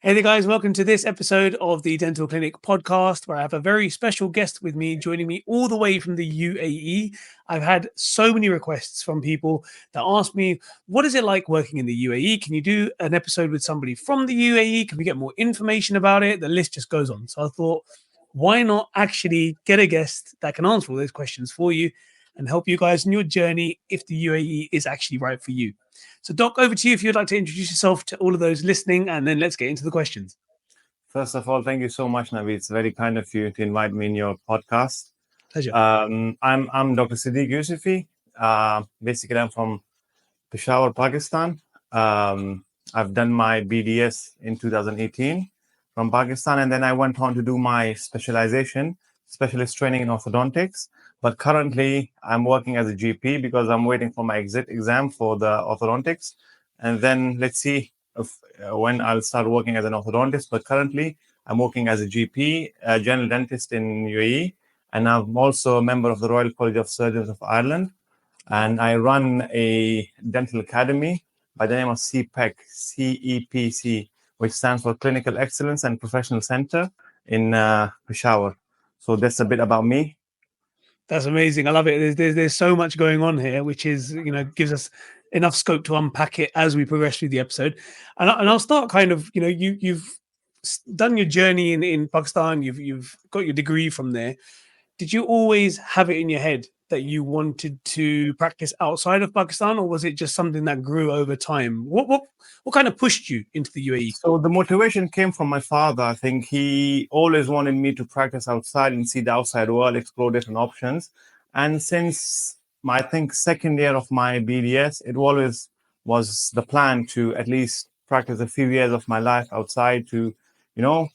Hey there, guys. Welcome to this episode of the Dental Clinic podcast, where I have a very special guest with me, joining me all the way from the UAE. I've had so many requests from people that ask me, what is it like working in the UAE? Can you do an episode with somebody from the UAE? Can we get more information about it? The list just goes on. So I thought, why not actually get a guest that can answer all those questions for you and help you guys in your journey if the UAE is actually right for you. So, Doc, over to you if you'd like to introduce yourself to all of those listening, and then let's get into the questions. First of all, thank you so much, Navi. It's very kind of you to invite me in your podcast. Pleasure. I'm Dr. Siddiq Yusufi. Basically, I'm from Peshawar, Pakistan. I've done my BDS in 2018 from Pakistan, and then I went on to do my specialist training in orthodontics. But currently, I'm working as a GP because I'm waiting for my exit exam for the orthodontics. And then let's see when I'll start working as an orthodontist. But currently, I'm working as a GP, general dentist in UAE. And I'm also a member of the Royal College of Surgeons of Ireland. And I run a dental academy by the name of CEPC, which stands for Clinical Excellence and Professional Center in Peshawar. So that's a bit about me. That's amazing. I love it. There's so much going on here, which is, gives us enough scope to unpack it as we progress through the episode. And I'll start kind of, you've done your journey in Pakistan. You've got your degree from there. Did you always have it in your head that you wanted to practice outside of Pakistan, or was it just something that grew over time? What kind of pushed you into the UAE? So the motivation came from my father. I think he always wanted me to practice outside and see the outside world, explore different options. And since I think second year of my BDS, it always was the plan to at least practice a few years of my life outside to,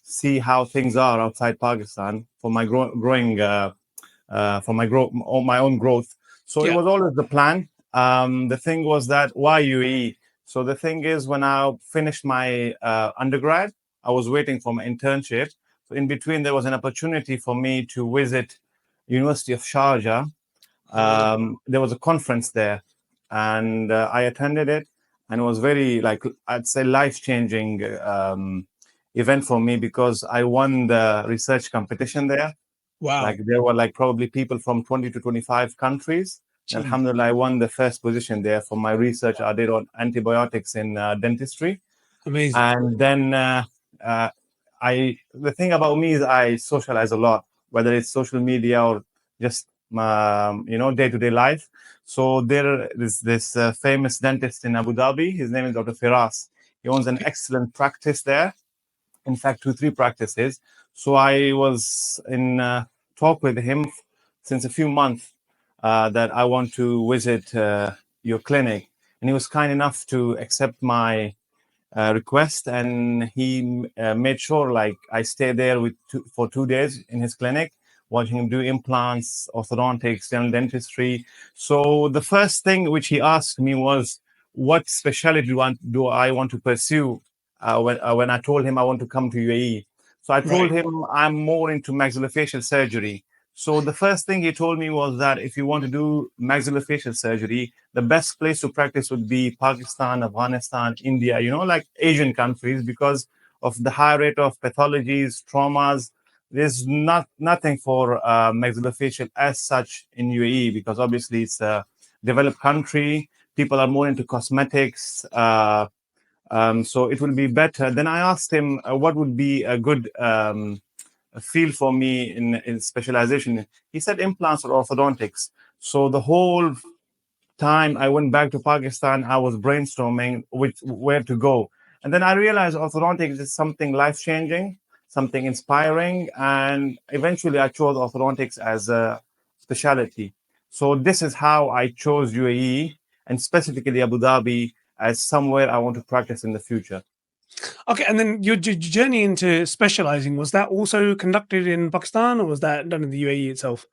see how things are outside Pakistan for my my own growth. So It was always the plan. The thing was that why UAE? So the thing is, when I finished my undergrad, I was waiting for my internship. So in between, there was an opportunity for me to visit University of Sharjah. There was a conference there, and I attended it, and it was very, I'd say, life-changing event for me because I won the research competition there. Wow. There were probably people from 20 to 25 countries. Alhamdulillah, I won the first position there for my research I did on antibiotics in dentistry. Amazing. And then the thing about me is I socialize a lot, whether it's social media or just day-to-day life. So there is this famous dentist in Abu Dhabi. His name is Dr. Firas. He owns an excellent practice there. In fact, 2-3 practices. So I was in talk with him since a few months that I want to visit your clinic. And he was kind enough to accept my request. And he made sure I stay there for 2 days in his clinic, watching him do implants, orthodontics, general dentistry. So the first thing which he asked me was, what specialty do I want to pursue when I told him I want to come to UAE. So I told him I'm more into maxillofacial surgery. So the first thing he told me was that if you want to do maxillofacial surgery, the best place to practice would be Pakistan, Afghanistan, India, Asian countries, because of the high rate of pathologies, traumas. There's nothing for maxillofacial as such in UAE because obviously it's a developed country. People are more into cosmetics. So it will be better. Then I asked him what would be a good field for me in specialization. He said implants or orthodontics. So the whole time I went back to Pakistan, I was brainstorming where to go. And then I realized orthodontics is something life-changing, something inspiring. And eventually I chose orthodontics as a specialty. So this is how I chose UAE and specifically Abu Dhabi as somewhere I want to practice in the future. Okay, and then your journey into specializing, was that also conducted in Pakistan or was that done in the UAE itself?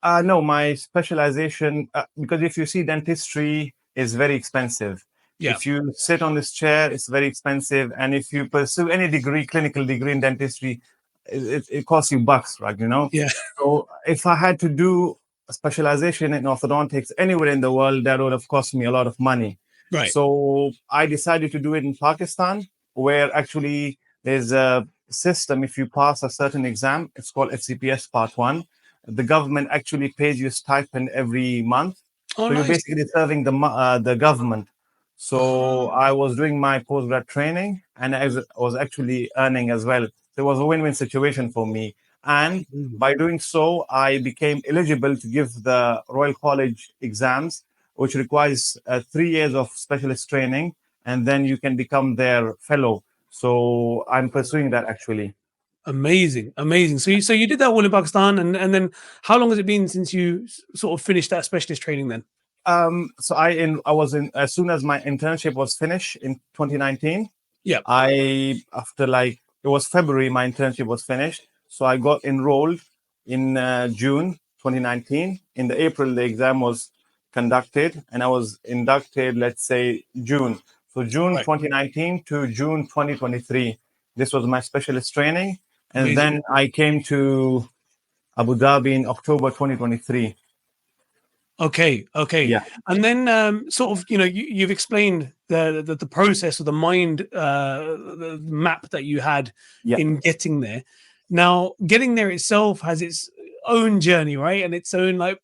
No, my specialization, because if you see dentistry is very expensive. Yeah. If you sit on this chair, it's very expensive. And if you pursue any clinical degree in dentistry, it costs you bucks, right? Yeah. So if I had to do a specialization in orthodontics anywhere in the world, that would have cost me a lot of money. Right. So I decided to do it in Pakistan, where actually there's a system. If you pass a certain exam, it's called FCPS Part 1. The government actually pays you a stipend every month. Oh, So you're nice. basically serving the government. So Ah, I was doing my postgrad training and I was actually earning as well. So it was a win-win situation for me. And mm, by doing so, I became eligible to give the Royal College exams, which requires 3 years of specialist training, and then you can become their fellow. So I'm pursuing that actually. amazing, amazing. So you did that all in Pakistan, and then how long has it been since you sort of finished that specialist training then? So I was in as soon as my internship was finished in 2019. Yeah, I after like it was February, my internship was finished, so I got enrolled in June 2019. In the April, the exam was conducted, and I was inducted. Let's say June. So June right. 2019 to June 2023. This was my specialist training, and Amazing. then I came to Abu Dhabi in October 2023. Okay, okay. Yeah, And then sort of, you've explained the process or the mind the map that you had yeah, in getting there. Now, getting there itself has its own journey, right? And its own like,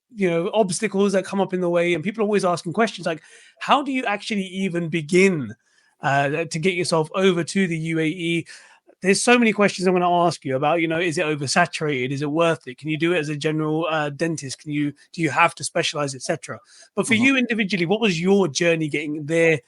obstacles that come up in the way. And people are always asking questions like, how do you actually even begin to get yourself over to the UAE? There's so many questions I'm going to ask you about, is it oversaturated? Is it worth it? Can you do it as a general dentist? Do you have to specialize, etc.? But for mhm, you individually, what was your journey getting there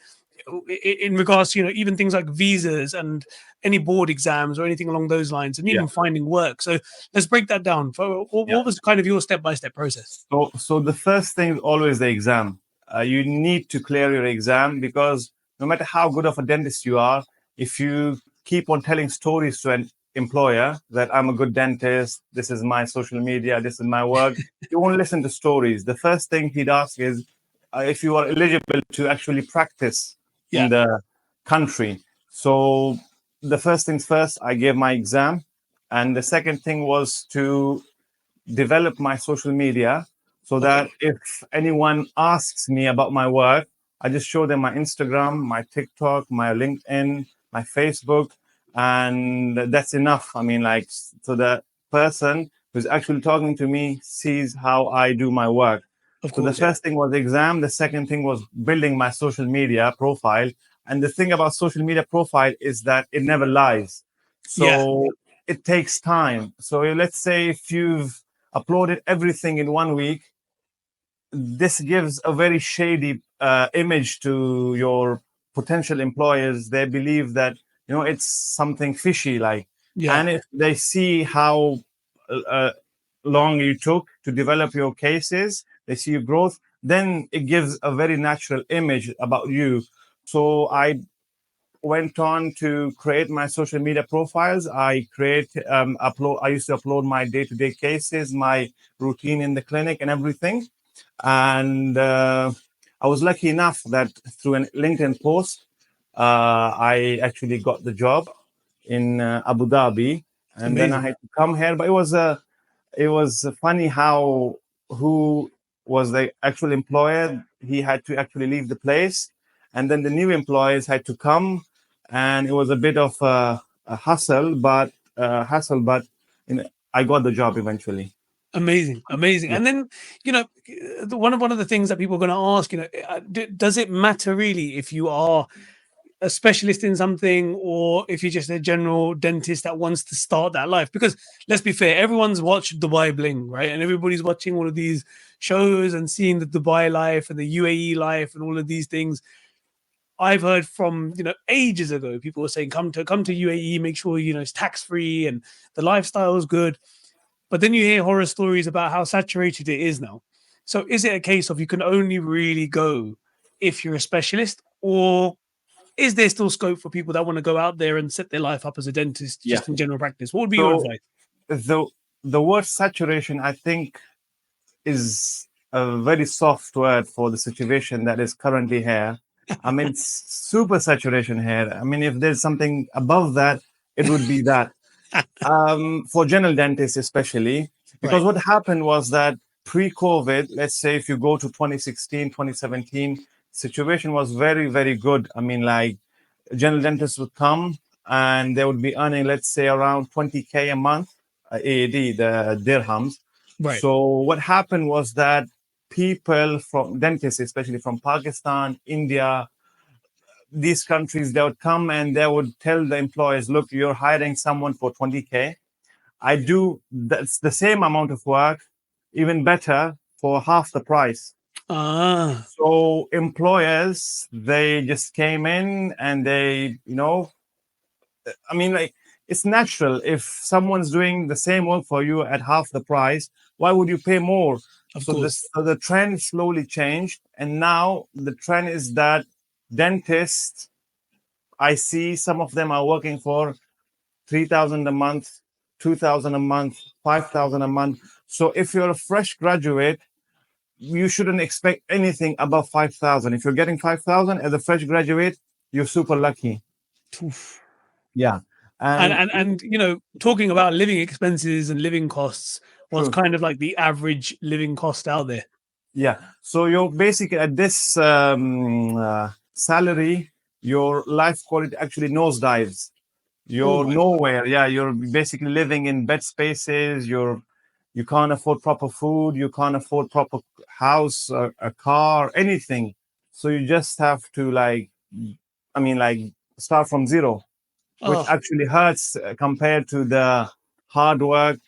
in regards to, even things like visas and any board exams or anything along those lines, and yeah, even finding work? So let's break that down. yeah. What was kind of your step-by-step process? So the first thing is always the exam. You need to clear your exam because no matter how good of a dentist you are, if you keep on telling stories to an employer that I'm a good dentist, this is my social media, this is my work, he won't listen to stories. The first thing he'd ask is if you are eligible to actually practice Yeah. in the country. So the first things first, I gave my exam, and the second thing was to develop my social media so that Okay. if anyone asks me about my work, I just show them my Instagram, my TikTok, my LinkedIn, my Facebook, and that's enough. I mean, like, so the person who's actually talking to me sees how I do my work. Of So the course. Yeah. first thing was the exam. The second thing was building my social media profile. And the thing about social media profile is that it never lies. Yeah. So it takes time. So let's say if you've uploaded everything in 1 week, this gives a very shady image to your potential employers. They believe that it's something fishy, like, Yeah. and if they see how uh, long you took to develop your cases, they see your growth, then it gives a very natural image about you. So I went on to create my social media profiles. I used to upload my day-to-day cases, my routine in the clinic and everything. And I was lucky enough that through a LinkedIn post, I actually got the job in Abu Dhabi, and then I Amazing. had to come here. But it was funny how who was the actual employer. He had to actually leave the place, and then the new employees had to come, and it was a bit of a hassle. But I got the job eventually. Amazing, amazing. Yeah, And then, one of the things that people are going to ask, does it matter really if you are a specialist in something or if you're just a general dentist that wants to start that life? Because let's be fair, everyone's watched Dubai Bling, right? And everybody's watching all of these shows and seeing the Dubai life and the UAE life and all of these things. I've heard from ages ago, people were saying come to UAE, make sure it's tax free and the lifestyle is good. But then you hear horror stories about how saturated it is now. So is it a case of you can only really go if you're a specialist, or is there still scope for people that want to go out there and set their life up as a dentist yeah. just in general practice? What would be your So advice? the the word saturation, I think, is a very soft word for the situation that is currently here. I mean, it's super saturation here. I mean, if there's something above that, it would be that. For general dentists, especially, because Right. what happened was that pre-COVID, let's say if you go to 2016, 2017, situation was very, very good. I mean, like general dentists would come. and they would be earning, let's say, around 20K a month, AED, the dirhams. Right. So what happened was that people from dentists, especially from Pakistan, India, these countries, they would come and they would tell the employers, look, you're hiring someone for 20K. I do that's the same amount of work, even better for half the price. Ah, So employers, they just came in and they, I mean, like, it's natural. If someone's doing the same work for you at half the price, why would you pay more? of So course. the trend slowly changed, and now the trend is that dentists, I see some of them are working for 3,000 a month, 2,000 a month, 5,000 a month. So if you're a fresh graduate, you shouldn't expect anything above 5,000. If you're getting 5,000 as a fresh graduate, you're super lucky. Oof. Yeah. And And and and talking about living expenses and living costs was true. kind of like the average living cost out there. Yeah. So you're basically at this salary, your life quality actually nosedives. Oh You're my, nowhere. Yeah. You're basically living in bed spaces. You can't afford proper food. You can't afford proper house, a car, anything. So you just have to like start from zero, which oh, actually hurts compared to the hard work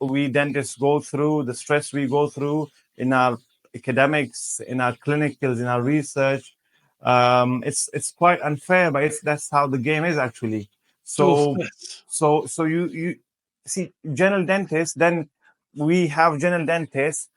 we dentists go through, the stress we go through in our academics, in our clinicals, in our research. It's quite unfair, but that's how the game is actually. oof, So so you see general dentists. Then we have general dentists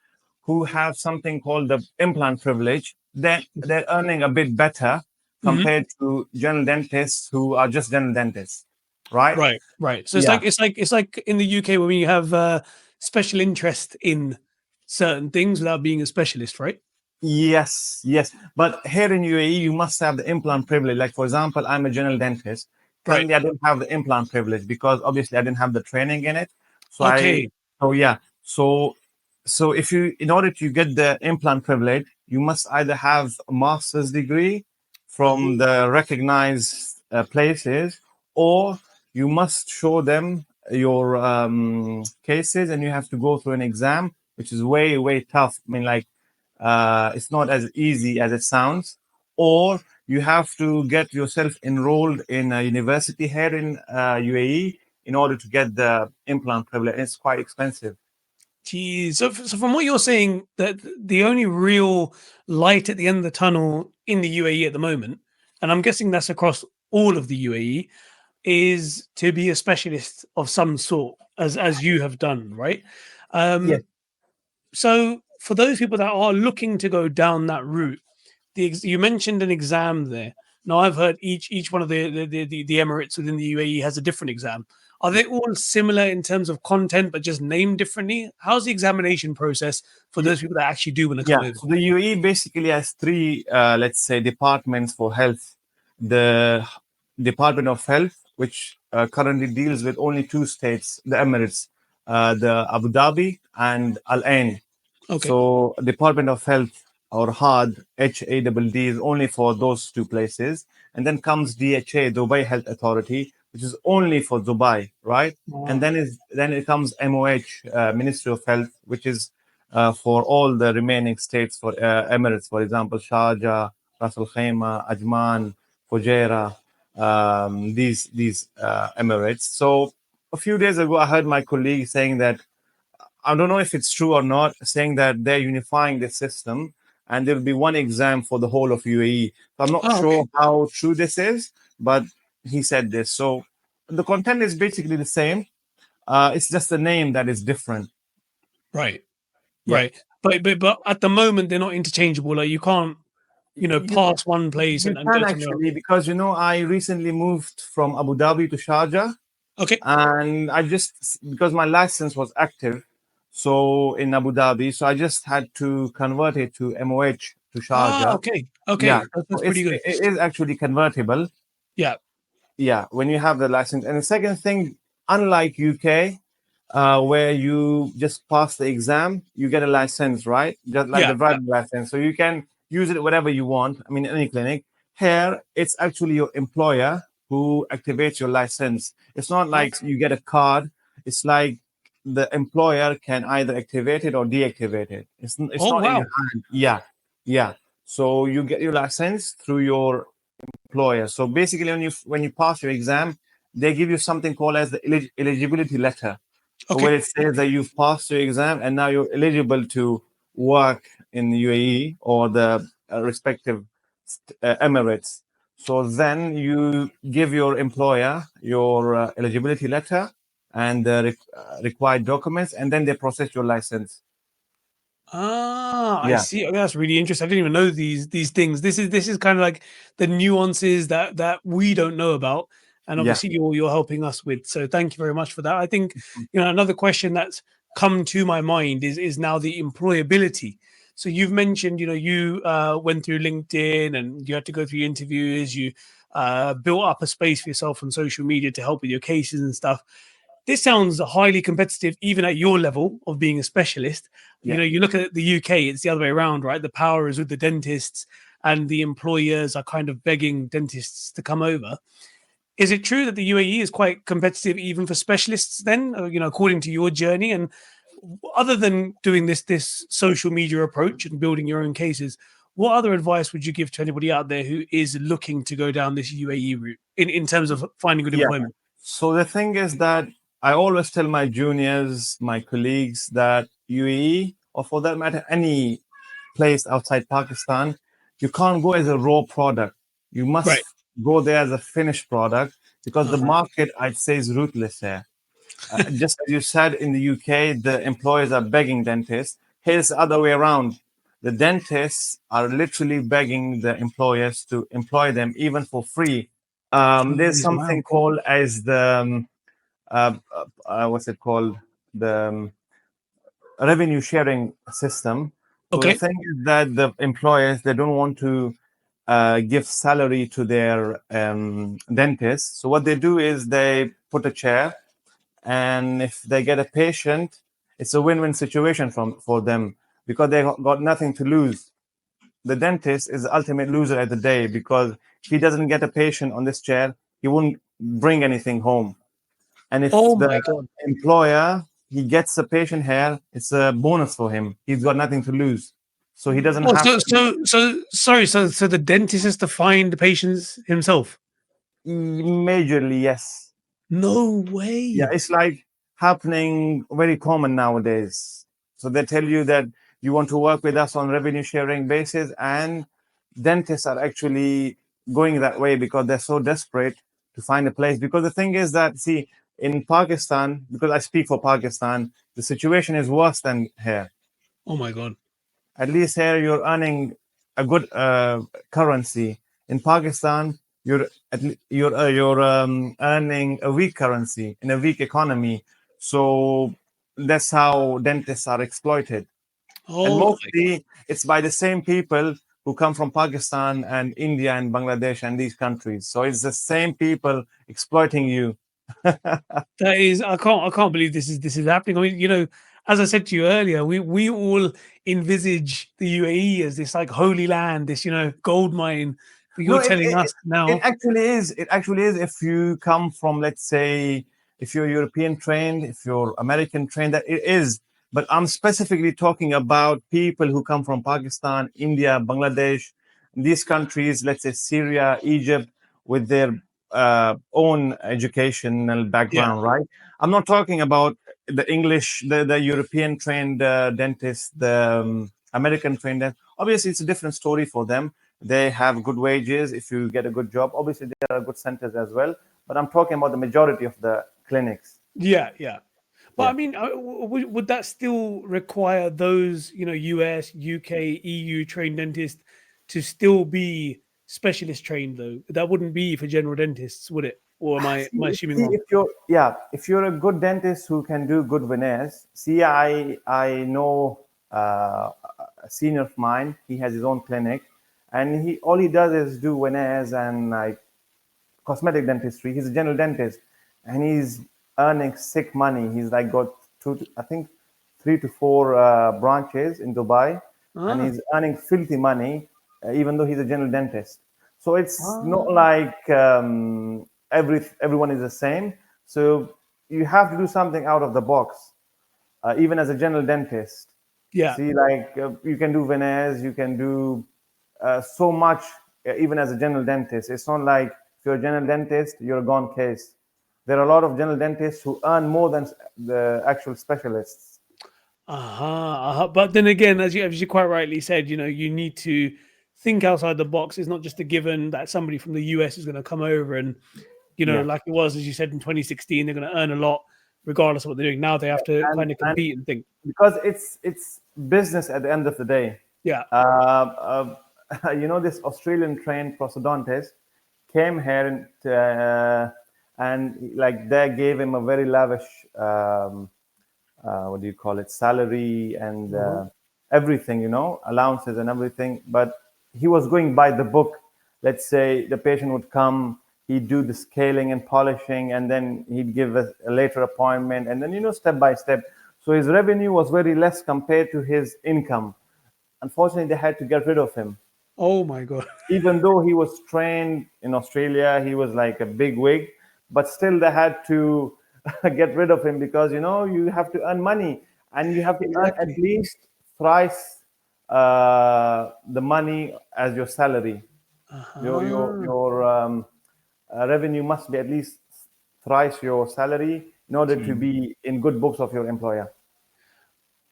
who have something called the implant privilege. Then they're earning a bit better mhm. compared to general dentists who are just general dentists, right? Right, right. So Yeah. it's like in the UK when we have special interest in certain things without being a specialist, right? Yes, yes. But here in UAE, you must have the implant privilege. Like, for example, I'm a general dentist. Right. Currently, I don't have the implant privilege because obviously I didn't have the training in it. So Okay. so yeah. So if you, in order to get the implant privilege, you must either have a master's degree from Oh, the recognized places, or you must show them your cases, and you have to go through an exam, which is way, way tough. I mean, like, it's not as easy as it sounds. Or you have to get yourself enrolled in a university here in UAE in order to get the implant privilege. It's quite expensive. geez. So from what you're saying, that the only real light at the end of the tunnel in the UAE at the moment, and I'm guessing that's across all of the UAE, is to be a specialist of some sort, as you have done, right? Yes. Um, so for those people that are looking to go down that route, you mentioned an exam there. Now I've heard each one of the Emirates within the UAE has a different exam. Are they all similar in terms of content, but just named differently? How's the examination process for those people that actually do want to come Yeah, over? so the UAE basically has three, let's say, departments for health. The Department of Health, which currently deals with only two states, the Emirates, the Abu Dhabi and Al Ain. Okay. So Department of Health, or HAD, HADD, is only for those two places. And then comes DHA, Dubai Health Authority, which is only for Dubai, right? And Wow. then it comes MOH, Ministry of Health, which is for all the remaining states, for Emirates, for example, Sharjah, Ras Al Khaimah, Ajman, Fujairah, these Emirates. So a few days ago, I heard my colleague saying that, I don't know if it's true or not, saying that they're unifying the system and there will be one exam for the whole of UAE. So I'm not Oh, okay. sure how true this is, but he said this. So the content is basically the same. It's just the name that is different. Right. Yeah. Right. But at the moment they're not interchangeable. Like you can't, You, pass one place you and can go somewhere else. actually, because I recently moved from Abu Dhabi to Sharjah, Okay. and I just, because my license was active, so in Abu Dhabi, so I just had to convert it to MOH to Ah, Sharjah. okay. Yeah, Okay. so That's pretty good. it is actually convertible. Yeah. Yeah, when you have the license. And the second thing, unlike UK, where you just pass the exam, you get a license, right? Just like Yeah. the Yeah. driving license, so you can use it whatever you want. I mean, any clinic. Here, it's actually your employer who activates your license. It's not like you get a card. It's like the employer can either activate it or deactivate it. It's Oh not in your wow. hand. Yeah, yeah. So you get your license through your employer. So basically, when you pass your exam, they give you something called as the eligibility letter, Okay. where it says that you've passed your exam and now you're eligible to work in the UAE or the respective emirates. So then you give your employer your eligibility letter and the required documents, and then they process your license. Ah, I Yeah, see. Okay, that's really interesting. I didn't even know these things. This is kind of like the nuances that we don't know about, and yeah, obviously you're helping us with. So thank you very much for that. I think another question that's come to my mind is now the employability. So you've mentioned you went through LinkedIn and you had to go through interviews. You built up a space for yourself on social media to help with your cases and stuff. This sounds highly competitive, even at your level of being a specialist. yeah. You look at the UK, it's the other way around, right? The power is with the dentists, and the employers are kind of begging dentists to come over. Is it true that the UAE is quite competitive even for specialists then, according to your journey? And other than doing this social media approach and building your own cases, what other advice would you give to anybody out there who is looking to go down this UAE route in terms of finding good Yeah. employment? So the thing is that I always tell my juniors, my colleagues, that UAE, or for that matter, any place outside Pakistan, you can't go as a raw product. You Right. must go there as a finished product because the Uh-huh. market, I'd say, is ruthless here. Just as you said, in the UK, the employers are begging dentists. Here's the other way around. The dentists are literally begging the employers to employ them even for free. Oh, There's geez, something wow. called as the what's it called, the revenue sharing system. So the Okay. thing is that the employers, they don't want to give salary to their dentists. So what they do is they put a chair, and if they get a patient, it's a win-win situation for them because they got nothing to lose. The dentist is the ultimate loser at the day because if he doesn't get a patient on this chair, he won't bring anything home. And if Oh the my God. employer, he gets a patient here, it's a bonus for him. He's got nothing to lose, so he doesn't Oh, have to. sorry. So the dentist has to find the patients himself. Majorly, yes. No Yeah, way. it's like happening very common nowadays. So they tell you that you want to work with us on revenue sharing basis, and dentists are actually going that way because they're so desperate to find a place. Because the thing is that, see, in Pakistan, because I speak for Pakistan, the situation is worse than here. Oh my God. At least here you're earning a good currency. In Pakistan, you're earning a weak currency in a weak economy. So that's how dentists are exploited, and Oh my God. mostly it's by the same people who come from Pakistan and India and Bangladesh and these countries. So it's the same people exploiting you. That is, I can't believe this is happening. I mean, as I said to you earlier, we all envisage the UAE as this like holy land, this gold mine. But No, you're telling us it now, actually is. It actually is. If you come from, let's say, if you're European trained, if you're American trained, that it is. But I'm specifically talking about people who come from Pakistan, India, Bangladesh, these countries, let's say Syria, Egypt, with their own educational yeah. background, right? I'm not talking about the English, the European trained dentist, the American trained dentist. Obviously, it's a different story for them. They have good wages if you get a good job. Obviously, there are good centers as well. But I'm talking about the majority of the clinics. Yeah, yeah. But I Yeah. mean, would that still require those, US, UK, EU trained dentists to still be specialist trained though? That wouldn't be for general dentists, would it? Or am I assuming See, wrong? if you're a good dentist who can do good veneers. See, I know a senior of mine. He has his own clinic, and he all he does is do veneers and like cosmetic dentistry. He's a general dentist, and he's earning sick money. He's like got I think, 3 to 4 branches in Dubai, and Ah, he's earning filthy money, even though he's a general dentist. So it's not ah. like everyone is the same. So you have to do something out of the box, even as a general dentist. Yeah. See, like you can do veneers, you can do so much, even as a general dentist. It's not like if you're a general dentist, you're a gone case. There are a lot of general dentists who earn more than the actual specialists. But then again, as you quite rightly said, you need to think outside the box. It's not just a given that somebody from the US is going to come over and, Yeah, like it was, as you said, in 2016, they're going to earn a lot regardless of what they're doing. Now they have to kind of and compete and think. because it's business at the end of the day. Yeah. This Australian trained prosthodontist came here and like they gave him a very lavish what do you call it, salary and Uh-huh. everything, allowances and everything. But he was going by the book. Let's say the patient would come, he'd do the scaling and polishing, and then he'd give a later appointment, and then step by step. So his revenue was very less compared to his income. Unfortunately, they had to get rid of him. Oh my God. Even though he was trained in Australia, he was like a big wig, but still they had to get rid of him because you have to earn money and you have to earn at Exactly. least thrice the money as your salary. Uh-huh. Your revenue must be at least thrice your salary in order to be in good books of your employer.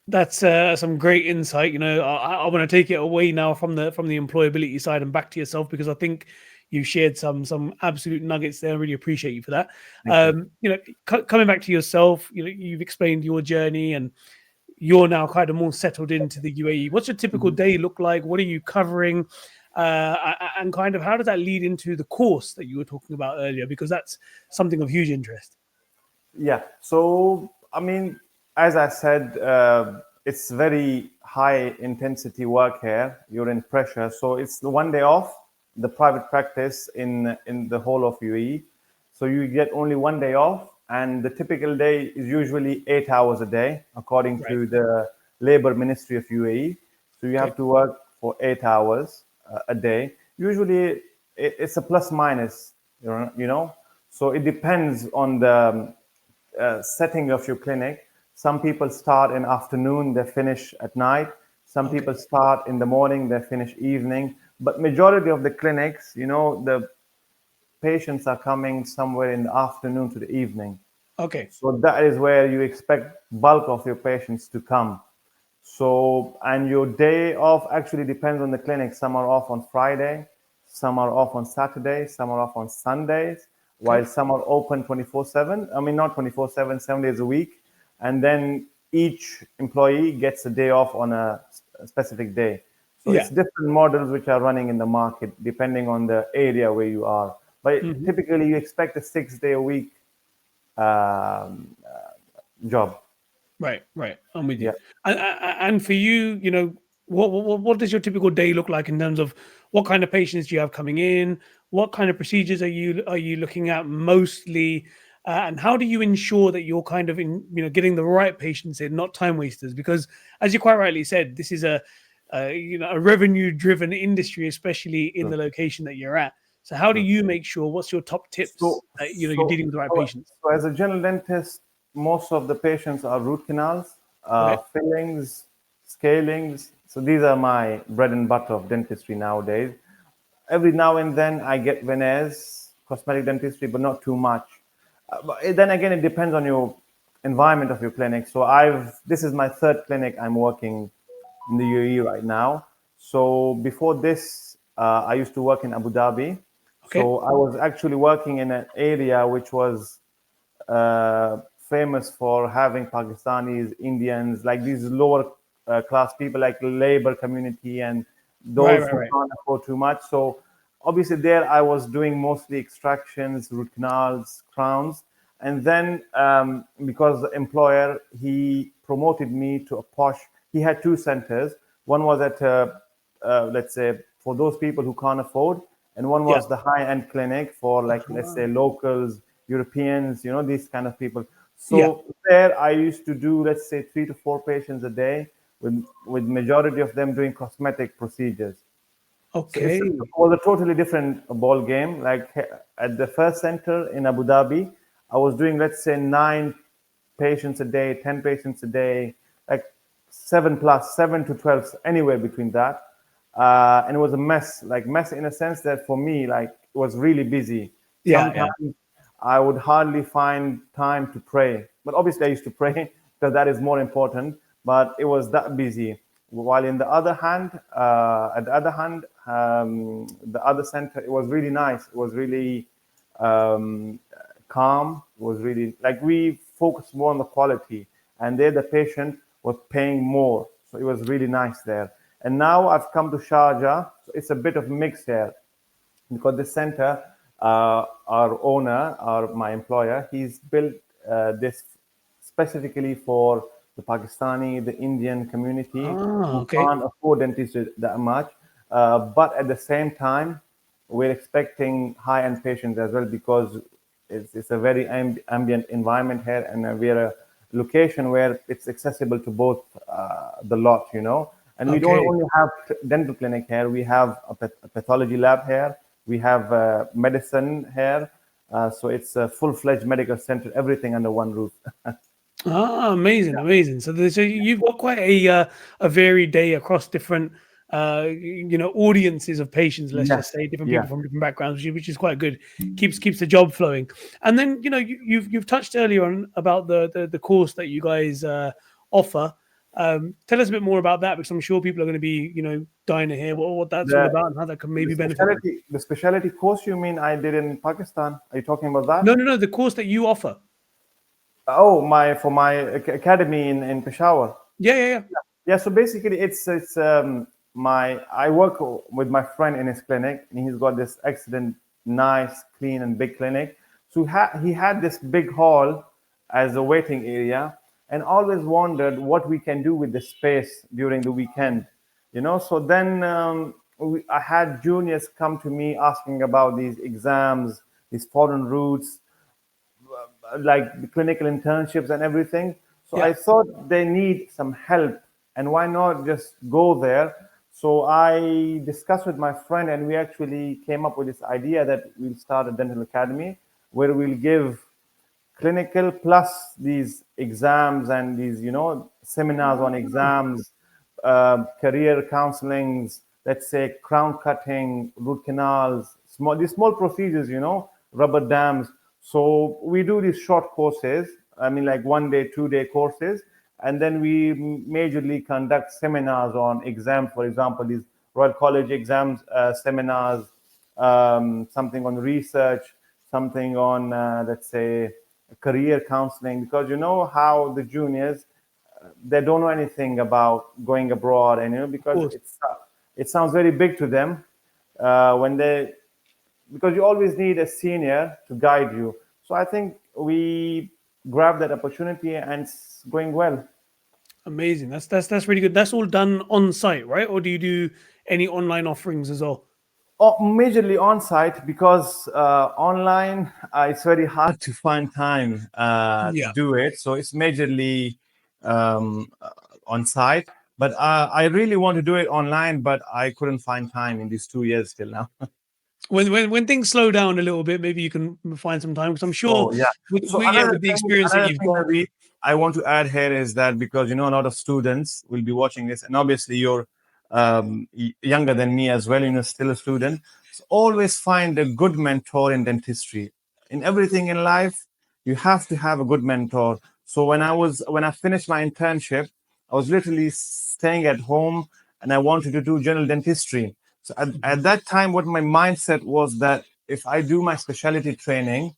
That's some great insight. I want to take it away now from the employability side and back to yourself, because I think you shared some absolute nuggets there. I really appreciate you for that. Thank you. Coming back to yourself, you've explained your journey and you're now kind of more settled into the UAE. What's your typical Mhm. day look like? What are you covering? And kind of how does that lead into the course that you were talking about earlier? Because that's something of huge interest. Yeah. So, I mean, as I said, it's very high intensity work here. You're in pressure. So it's the one day off, the private practice in the whole of UAE. So you get only one day off, and the typical day is usually 8 hours a day, according Right. to the Labor Ministry of UAE. So you Okay. have to work for 8 hours a day. Usually, it's a plus minus, So it depends on the setting of your clinic. Some people start in afternoon, they finish at night. Some Okay. people start in the morning, they finish evening. But majority of the clinics, the patients are coming somewhere in the afternoon to the evening. Okay. So that is where you expect bulk of your patients to come. So, and your day off actually depends on the clinic. Some are off on Friday, some are off on Saturday, some are off on Sundays, while Okay. some are open 24/7. I mean, not 24/7, 7 days a week. And then each employee gets a day off on a specific day. So it's Yeah. different models which are running in the market depending on the area where you are. But Mhm. typically, you expect a 6 day a week job. Right, right. I'm with you. Yeah. And for you, what does your typical day look like in terms of what kind of patients do you have coming in? What kind of procedures are you looking at mostly? And how do you ensure that you're kind of getting the right patients in, not time wasters? Because as you quite rightly said, this is a revenue driven industry, especially in the location that you're at. So how do True. you make sure? What's your top So, tips that you're so, dealing with the right so, patients? so as a general dentist, most of the patients are root canals, Okay. fillings, scalings. So these are my bread and butter of dentistry nowadays. Every now and then I get veneers, cosmetic dentistry, but not too much. But then again, it depends on your environment of your clinic. So this is my third clinic I'm working in the UAE right now. So before this, I used to work in Abu Dhabi. Okay. So I was actually working in an area which was famous for having Pakistanis, Indians, like these lower class people, like labor community, and Right, those right, who right. can't afford too much. So obviously there I was doing mostly extractions, root canals, crowns, and then because the employer he promoted me to a posh. He had two centers. One was at let's say for those people who can't afford, and one Yeah. was the high-end clinic for like let's say Uh-huh. locals, Europeans, these kind of people. Yeah. So there I used to do let's say 3 to 4 patients a day, with majority of them doing cosmetic procedures. So it Okay. was a totally different ball game. Like at the first center in Abu Dhabi, I was doing, let's say, 9 patients a day, 10 patients a day, like 7+, 7 to 12, anywhere between that. And it was a mess, like mess in a sense that for me, like it was really busy. Yeah, yeah. Sometimes I would hardly find time to pray, but obviously I used to pray because that is more important. But it was that busy. While in the other hand, at the other hand, the other center, it was really nice. It was really um, calm. It was really like we focused more on the quality, and there the patient was paying more, so it was really nice there. And now I've come to Sharjah, so it's a bit of mix here because the center, our owner, or my employer, he's built this specifically for the Pakistani, the Indian community Ah, who okay. can't afford dentistry that much. But at the same time, we're expecting high-end patients as well because it's a very ambient environment here, and we're a location where it's accessible to both the lot, you know. And we don't Okay. only have dental clinic here; we have a pathology lab here, we have medicine here, so it's a full-fledged medical center, everything under one roof. Ah, amazing, amazing. So you've got quite a varied day across different audiences of patients. Let's just Yes, say different yeah. people from different backgrounds, which is quite good. Keeps the job flowing. And then you've touched earlier on about the course that you guys offer. Tell us a bit more about that because I'm sure people are going to be dying to hear what that's all The about and how that can the maybe benefit them. specialty course you mean I did in Pakistan? Are you talking about that? No, no, no. The course that you offer. Oh, my for my academy in Peshawar. Yeah, yeah, yeah. Yeah, so basically it's my I work with my friend in his clinic, and he's got this excellent, nice, clean and big clinic. So he had this big hall as a waiting area, and always wondered what we can do with the space during the weekend, you know. So then I had juniors come to me asking about these exams, these foreign routes, like the clinical internships and everything. So Yeah. I thought they need some help, and why not just go there? So I discussed with my friend, and we actually came up with this idea that we'll start a dental academy where we'll give clinical plus these exams and these seminars on exams, career counselings, let's say crown cutting, root canals, these small procedures, rubber dams. So we do these short courses, I mean, like 1 day 2 day courses, and then we majorly conduct seminars on exams, for example these Royal College exams, seminars, something on research, something on, let's say, career counseling, because you know how the juniors, they don't know anything about going abroad, and Of because course. it sounds very big to them when they, because you always need a senior to guide you. So I think we grabbed that opportunity, and it's going well. Amazing. That's really good. That's all done on site, right? Or do you do any online offerings as well? Oh, majorly on site because online it's very hard to find time to Yeah. do it. So it's majorly on site. But I really want to do it online, but I couldn't find time in these 2 years till now. When things slow down a little bit, maybe you can find some time because I'm sure So yeah. So with the experience that you've got. I want to add here is that because a lot of students will be watching this, and obviously you're younger than me as well. Still a student. So always find a good mentor in dentistry. In everything in life, you have to have a good mentor. So when I finished my internship, I was literally staying at home, and I wanted to do general dentistry. So at that time, what my mindset was that if I do my specialty training,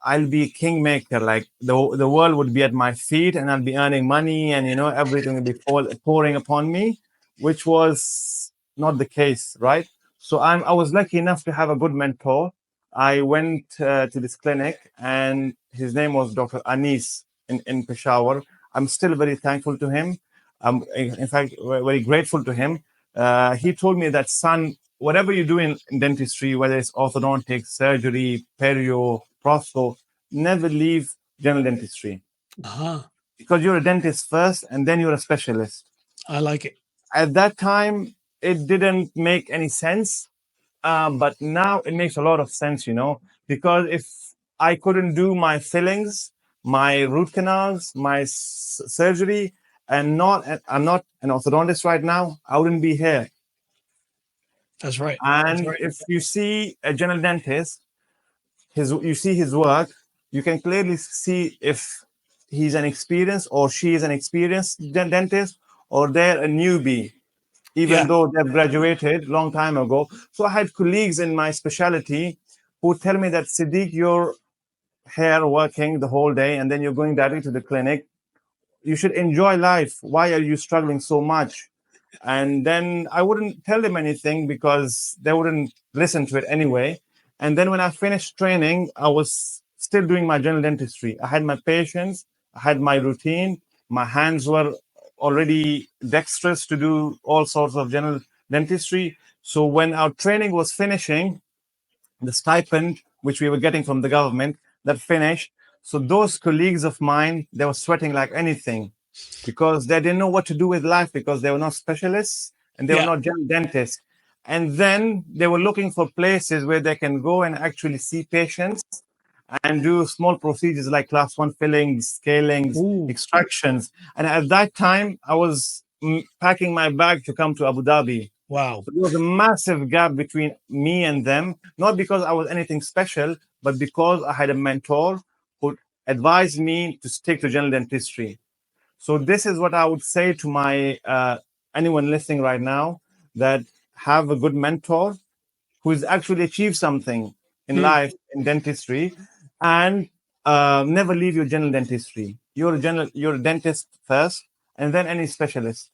I'll be a kingmaker. Like the world would be at my feet, and I'll be earning money, and everything will be pouring upon me, which was not the case, right? So I was lucky enough to have a good mentor. I went to this clinic, and his name was Dr. Anis in Peshawar. I'm still very thankful to him. I'm in fact very grateful to him. He told me that, son, whatever you do in dentistry, whether it's orthodontics, surgery, perio, prostho, never leave general dentistry Ah, because you're a dentist first and then you're a specialist. I like it. At that time, it didn't make any sense. But now it makes a lot of sense, because if I couldn't do my fillings, my root canals, my surgery, and I'm not an orthodontist right now, I wouldn't be here. That's right. That's And right. if you see a general dentist, you see his work, you can clearly see if he's an experienced or she is an experienced dentist, or they're a newbie, even Yeah. though they've graduated long time ago. So I had colleagues in my specialty who tell me that, Siddiq, you're here working the whole day and then you're going directly to the clinic. You should enjoy life. Why are you struggling so much? And then I wouldn't tell them anything because they wouldn't listen to it anyway. And then when I finished training, I was still doing my general dentistry. I had my patients, I had my routine, my hands were already dexterous to do all sorts of general dentistry. So when our training was finishing, the stipend which we were getting from the government, that finished. So those colleagues of mine, they were sweating like anything because they didn't know what to do with life, because they were not specialists and they were Yeah. not general dentists. And then they were looking for places where they can go and actually see patients and do small procedures like class 1 fillings, scalings, Ooh. extractions. And at that time, I was packing my bag to come to Abu Dhabi. Wow. So there was a massive gap between me and them, not because I was anything special, but because I had a mentor who advised me to stick to general dentistry. So this is what I would say to my anyone listening right now, that have a good mentor who's actually achieved something in Hmm. life in dentistry, and never leave your general dentistry. You're a dentist first, and then any specialist.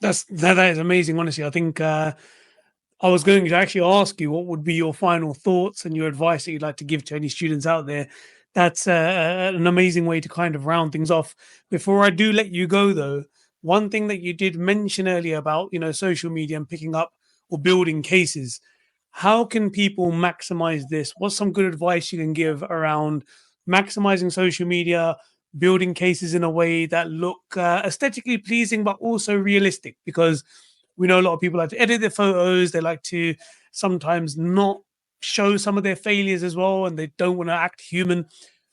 That is amazing. Honestly, I think I was going to actually ask you what would be your final thoughts and your advice that you'd like to give to any students out there. That's an amazing way to kind of round things off. Before I do let you go, though, one thing that you did mention earlier about social media and picking up or building cases. How can people maximize this? What's some good advice you can give around maximizing social media, building cases in a way that look aesthetically pleasing but also realistic? Because we know a lot of people like to edit their photos. They like to sometimes not show some of their failures as well, and they don't want to act human.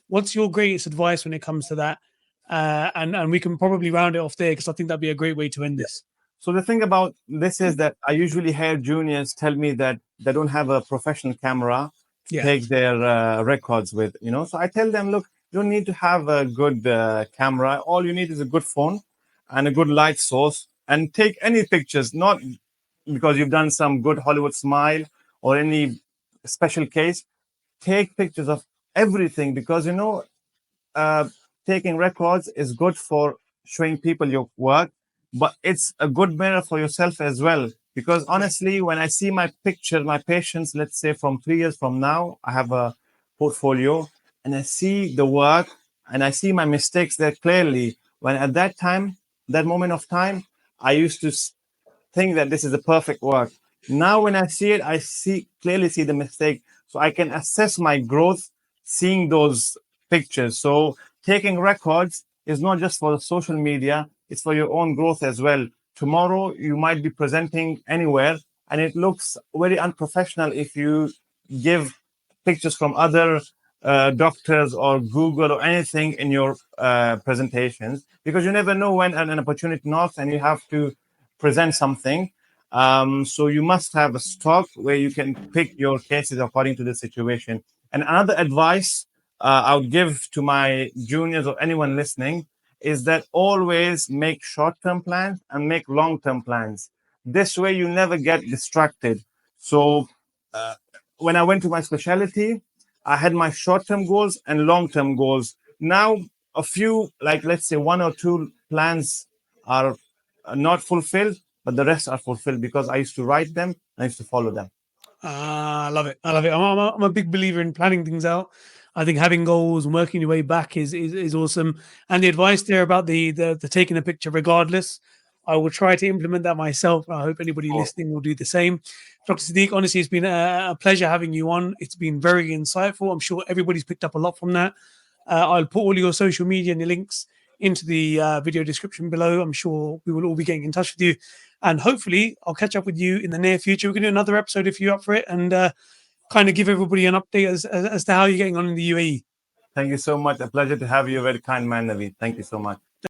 What's your greatest advice when it comes to that? And we can probably round it off there because I think that'd be a great way to end this. So the thing about this is that I usually hear juniors tell me that they don't have a professional camera to Yeah, take their records with, So I tell them, look, you don't need to have a good camera. All you need is a good phone and a good light source, and take any pictures, not because you've done some good Hollywood smile or any special case. Take pictures of everything, because, uh, taking records is good for showing people your work, but it's a good mirror for yourself as well. Because yeah, honestly, when I see my picture, my patients, let's say from 3 years from now, I have a portfolio and I see the work and I see my mistakes there clearly. When at that time, that moment of time, I used to think that this is a perfect work. Now, when I see it, I clearly see the mistake, so I can assess my growth seeing those pictures. So taking records is not just for the social media; it's for your own growth as well. Tomorrow, you might be presenting anywhere, and it looks very unprofessional if you give pictures from other doctors or Google or anything in your presentations, because you never know when an opportunity knocks and you have to present something. So you must have a stock where you can pick your cases according to the situation. And another advice I would give to my juniors or anyone listening is that always make short-term plans and make long-term plans. This way you never get distracted. So uh, when I went to my specialty, I had my short-term goals and long-term goals. Now, a few, like let's say one or two plans are not fulfilled, but the rest are fulfilled because I used to write them and I used to follow them. I love it. I love it. I'm a big believer in planning things out. I think having goals and working your way back is awesome. And the advice there about the taking a picture regardless, I will try to implement that myself. I hope anybody Oh, listening will do the same. Dr. Siddiq, honestly, it's been a pleasure having you on. It's been very insightful. I'm sure everybody's picked up a lot from that. I'll put all your social media and the links into the video description below. I'm sure we will all be getting in touch with you, and hopefully I'll catch up with you in the near future. We're going to do another episode if you're up for it, and kind of give everybody an update as to how you're getting on in the UAE. Thank you so much. A pleasure to have you. A very kind man, Naveed. Thank you so much.